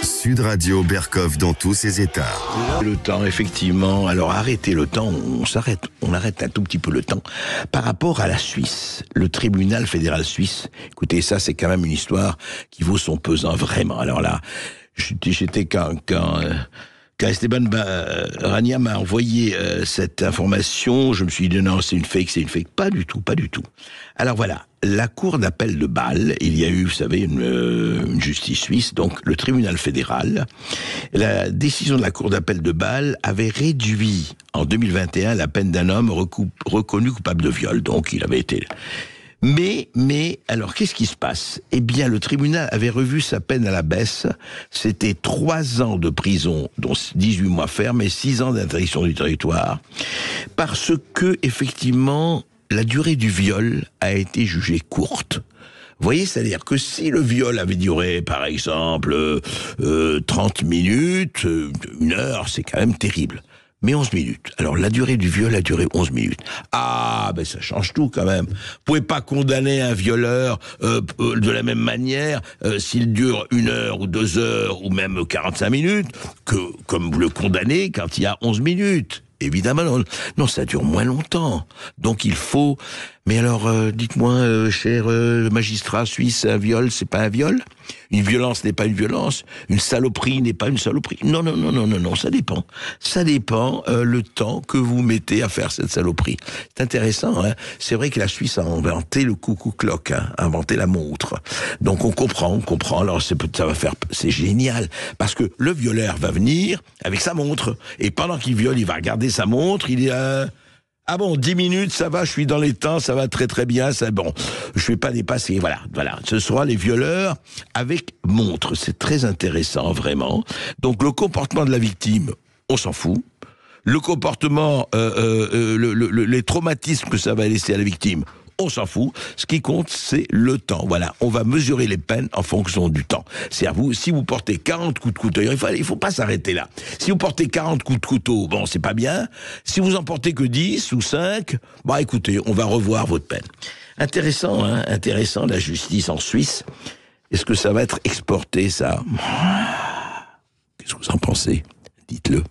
Sud Radio Berkov dans tous ses états. Le temps, effectivement. Alors arrêtez le temps, on arrête un tout petit peu le temps. Par rapport à la Suisse, le tribunal fédéral suisse, écoutez, ça c'est quand même une histoire qui vaut son pesant, vraiment. Alors là, j'étais quand Esteban Rania m'a envoyé cette information, je me suis dit non, c'est une fake. Pas du tout. Alors voilà, la cour d'appel de Bâle, il y a eu, vous savez, une justice suisse, donc le tribunal fédéral. La décision de la cour d'appel de Bâle avait réduit en 2021 la peine d'un homme reconnu coupable de viol, donc il avait été... Mais, alors, qu'est-ce qui se passe? Eh bien, le tribunal avait revu sa peine à la baisse. C'était 3 ans de prison, dont 18 mois ferme, et 6 ans d'interdiction du territoire. Parce que, effectivement, la durée du viol a été jugée courte. Vous voyez, c'est-à-dire que si le viol avait duré, par exemple, 30 minutes, 1 heure, c'est quand même terrible. Mais 11 minutes. Alors, la durée du viol a duré 11 minutes. Ah, ben ça change tout quand même. Vous pouvez pas condamner un violeur de la même manière s'il dure 1 heure ou 2 heures ou même 45 minutes que comme vous le condamnez quand il y a 11 minutes. Évidemment, non, ça dure moins longtemps. Donc il faut... Mais alors, dites-moi, cher magistrat suisse, un viol, c'est pas un viol? Une violence n'est pas une violence? Une saloperie n'est pas une saloperie? Non, ça dépend. Ça dépend le temps que vous mettez à faire cette saloperie. C'est intéressant, hein? C'est vrai que la Suisse a inventé le coucou-clock, hein, a inventé la montre. Donc on comprend. Alors c'est génial. Parce que le violeur va venir avec sa montre. Et pendant qu'il viole, il va regarder sa montre, il dit... Ah bon, 10 minutes, ça va, je suis dans les temps, ça va très très bien, c'est bon, je vais pas dépasser, voilà. Ce sera les violeurs avec montre, c'est très intéressant, vraiment. Donc le comportement de la victime, on s'en fout. Le comportement, les traumatismes que ça va laisser à la victime, on s'en fout. Ce qui compte, c'est le temps. Voilà, on va mesurer les peines en fonction du temps. C'est-à-dire, si vous portez 40 coups de couteau, il faut pas s'arrêter là. Si vous portez 40 coups de couteau, bon, c'est pas bien. Si vous en portez que 10 ou 5, bah écoutez, on va revoir votre peine. Intéressant, hein, intéressant, la justice en Suisse. Est-ce que ça va être exporté, ça? Qu'est-ce que vous en pensez? Dites-le.